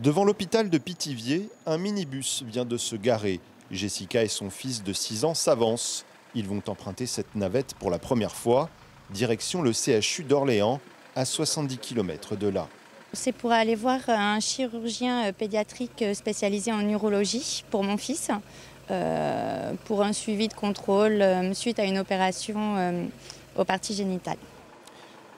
Devant l'hôpital de Pithiviers, un minibus vient de se garer. Jessica et son fils de 6 ans s'avancent. Ils vont emprunter cette navette pour la première fois. Direction le CHU d'Orléans, à 70 km de là. C'est pour aller voir un chirurgien pédiatrique spécialisé en urologie pour mon fils, pour un suivi de contrôle suite à une opération aux parties génitales.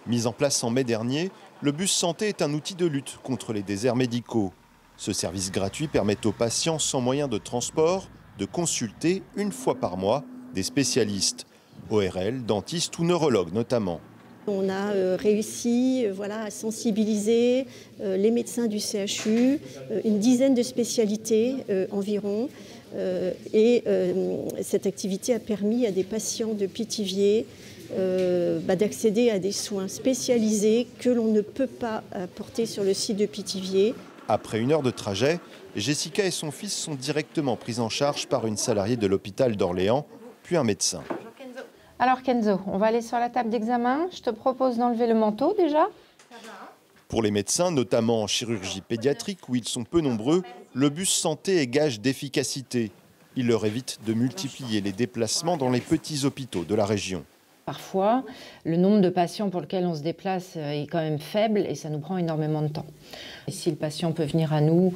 Mis en place en mai dernier, le bus santé est un outil de lutte contre les déserts médicaux. Ce service gratuit permet aux patients sans moyen de transport de consulter une fois par mois des spécialistes, ORL, dentistes ou neurologues notamment. On a réussi à sensibiliser les médecins du CHU, une dizaine de spécialités environ. Cette activité a permis à des patients de Pithiviers d'accéder à des soins spécialisés que l'on ne peut pas apporter sur le site de Pithiviers. Après 1 heure de trajet, Jessica et son fils sont directement pris en charge par une salariée de l'hôpital d'Orléans, puis un médecin. Alors Kenzo, on va aller sur la table d'examen. Je te propose d'enlever le manteau déjà. Pour les médecins, notamment en chirurgie pédiatrique où ils sont peu nombreux, le bus santé est gage d'efficacité. Il leur évite de multiplier les déplacements dans les petits hôpitaux de la région. Parfois, le nombre de patients pour lequel on se déplace est quand même faible et ça nous prend énormément de temps. Et si le patient peut venir à nous,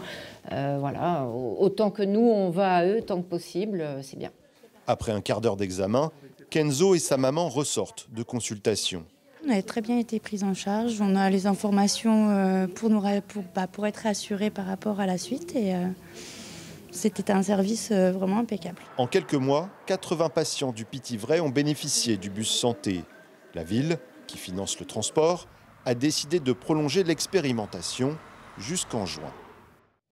autant que nous on va à eux, tant que possible, c'est bien. Après un quart d'heure d'examen, Kenzo et sa maman ressortent de consultation. On a très bien été pris en charge, on a les informations pour être rassurés par rapport à la suite et c'était un service vraiment impeccable. En quelques mois, 80 patients du Pithiviers ont bénéficié du bus santé. La ville, qui finance le transport, a décidé de prolonger l'expérimentation jusqu'en juin.